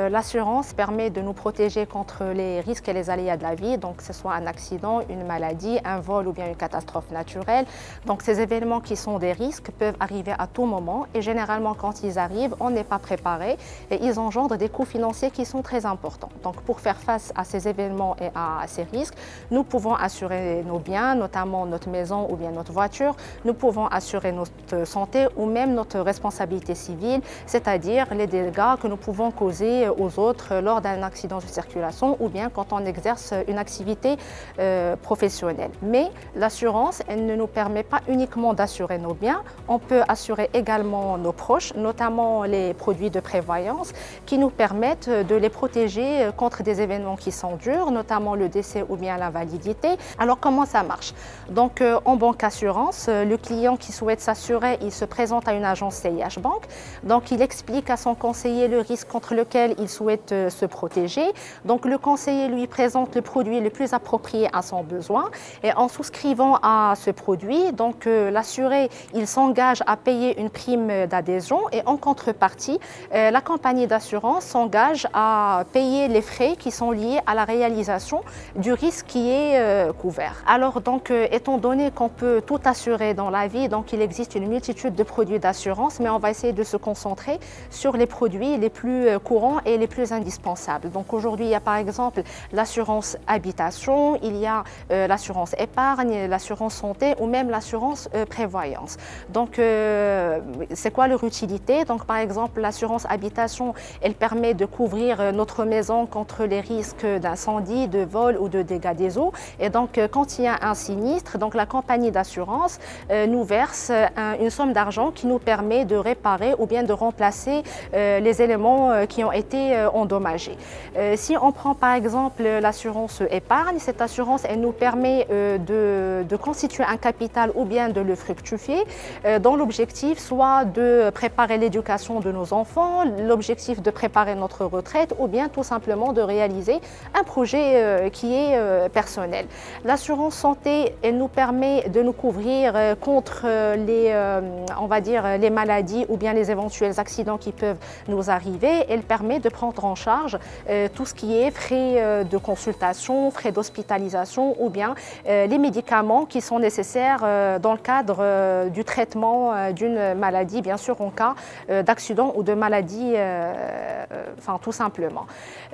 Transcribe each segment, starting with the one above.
L'assurance permet de nous protéger contre les risques et les aléas de la vie, donc que ce soit un accident, une maladie, un vol ou bien une catastrophe naturelle. Donc ces événements qui sont des risques peuvent arriver à tout moment et généralement quand ils arrivent, on n'est pas préparé et ils engendrent des coûts financiers qui sont très importants. Donc pour faire face à ces événements et à ces risques, nous pouvons assurer nos biens, notamment notre maison ou bien notre voiture. Nous pouvons assurer notre santé ou même notre responsabilité civile, c'est-à-dire les dégâts que nous pouvons causer aux autres lors d'un accident de circulation ou bien quand on exerce une activité professionnelle. Mais l'assurance, elle ne nous permet pas uniquement d'assurer nos biens, on peut assurer également nos proches, notamment les produits de prévoyance qui nous permettent de les protéger contre des événements qui sont durs, notamment le décès ou bien l'invalidité. Alors comment ça marche? Donc en banque assurance, le client qui souhaite s'assurer, il se présente à une agence CIH Bank. Donc il explique à son conseiller le risque contre lequel il souhaite se protéger. Donc le conseiller lui présente le produit le plus approprié à son besoin et en souscrivant à ce produit, donc l'assuré, il s'engage à payer une prime d'adhésion et en contrepartie, la compagnie d'assurance s'engage à payer les frais qui sont liés à la réalisation du risque qui est couvert. Alors donc, étant donné qu'on peut tout assurer dans la vie, donc il existe une multitude de produits d'assurance, mais on va essayer de se concentrer sur les produits les plus courants et les plus indispensables. Donc aujourd'hui, il y a par exemple l'assurance habitation, il y a l'assurance épargne, l'assurance santé ou même l'assurance prévoyance. Donc c'est quoi leur utilité? Donc par exemple, l'assurance habitation, elle permet de couvrir notre maison contre les risques d'incendie, de vol ou de dégâts des eaux. Et donc quand il y a un sinistre, donc la compagnie d'assurance nous verse une somme d'argent qui nous permet de réparer ou bien de remplacer les éléments qui ont été endommagés. Si on prend par exemple l'assurance épargne, cette assurance elle nous permet de constituer un capital ou bien de le fructifier dans l'objectif soit de préparer l'éducation de nos enfants, l'objectif de préparer notre retraite ou bien tout simplement de réaliser un projet qui est personnel. L'assurance santé, elle nous permet de nous couvrir contre on va dire, les maladies ou bien les éventuels accidents qui peuvent nous arriver. Elle permet de prendre en charge tout ce qui est frais de consultation, frais d'hospitalisation ou bien les médicaments qui sont nécessaires dans le cadre du traitement d'une maladie, bien sûr en cas d'accident ou de maladie, enfin tout simplement.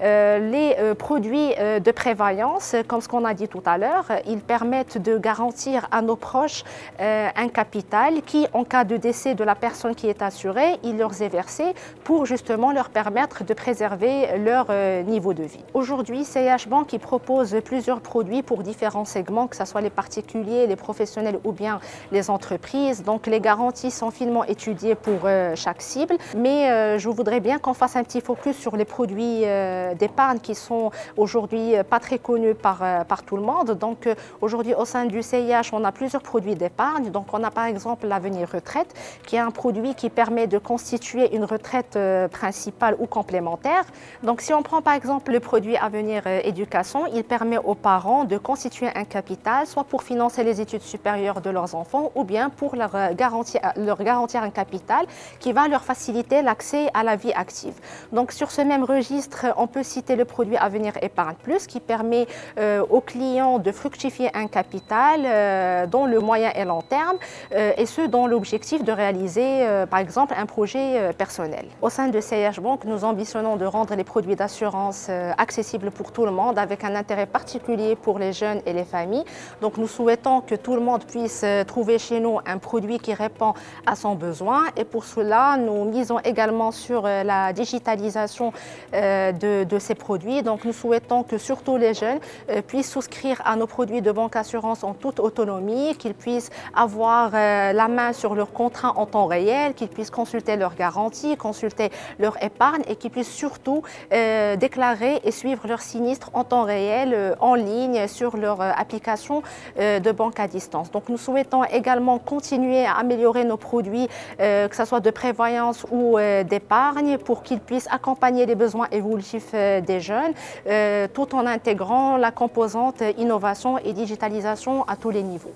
Les produits de prévoyance, comme ce qu'on a dit tout à l'heure, ils permettent de garantir à nos proches un capital qui, en cas de décès de la personne qui est assurée, il leur est versé pour justement leur permettre de préserver leur niveau de vie. Aujourd'hui, CIH Bank propose plusieurs produits pour différents segments, que ce soit les particuliers, les professionnels ou bien les entreprises. Donc les garanties sont finement étudiées pour chaque cible, mais je voudrais bien qu'on fasse un petit focus sur les produits d'épargne qui sont aujourd'hui pas très connus par tout le monde. Donc aujourd'hui au sein du CIH, on a plusieurs produits d'épargne. Donc on a par exemple l'Avenir Retraite, qui est un produit qui permet de constituer une retraite principale ou complémentaire. Donc si on prend par exemple le produit Avenir Éducation, il permet aux parents de constituer un capital, soit pour financer les études supérieures de leurs enfants ou bien pour leur garantir un capital qui va leur faciliter l'accès à la vie active. Donc sur ce même registre, on peut citer le produit Avenir Épargne Plus qui permet aux clients de fructifier un capital dans le moyen et long terme et ce dans l'objectif de réaliser par exemple un projet personnel. Au sein de CIH Bank, nous ambitionnons de rendre les produits d'assurance accessibles pour tout le monde avec un intérêt particulier pour les jeunes et les familles. Donc nous souhaitons que tout le monde puisse trouver chez nous un produit qui répond à son besoin et pour cela nous misons également sur la digitalisation de ces produits. Donc nous souhaitons que surtout les jeunes puissent souscrire à nos produits de banque assurance en toute autonomie, qu'ils puissent avoir la main sur leur contrat en temps réel, qu'ils puissent consulter leurs garanties, consulter leur épargne et qu'ils puissent surtout déclarer et suivre leur sinistre en temps réel en ligne sur leur application de banque à distance. Donc nous souhaitons également continuer à améliorer nos produits, que ce soit de prévoyance ou d'épargne, pour qu'ils puissent accompagner les besoins évolutifs des jeunes, tout en intégrant la composante innovation et digitalisation à tous les niveaux.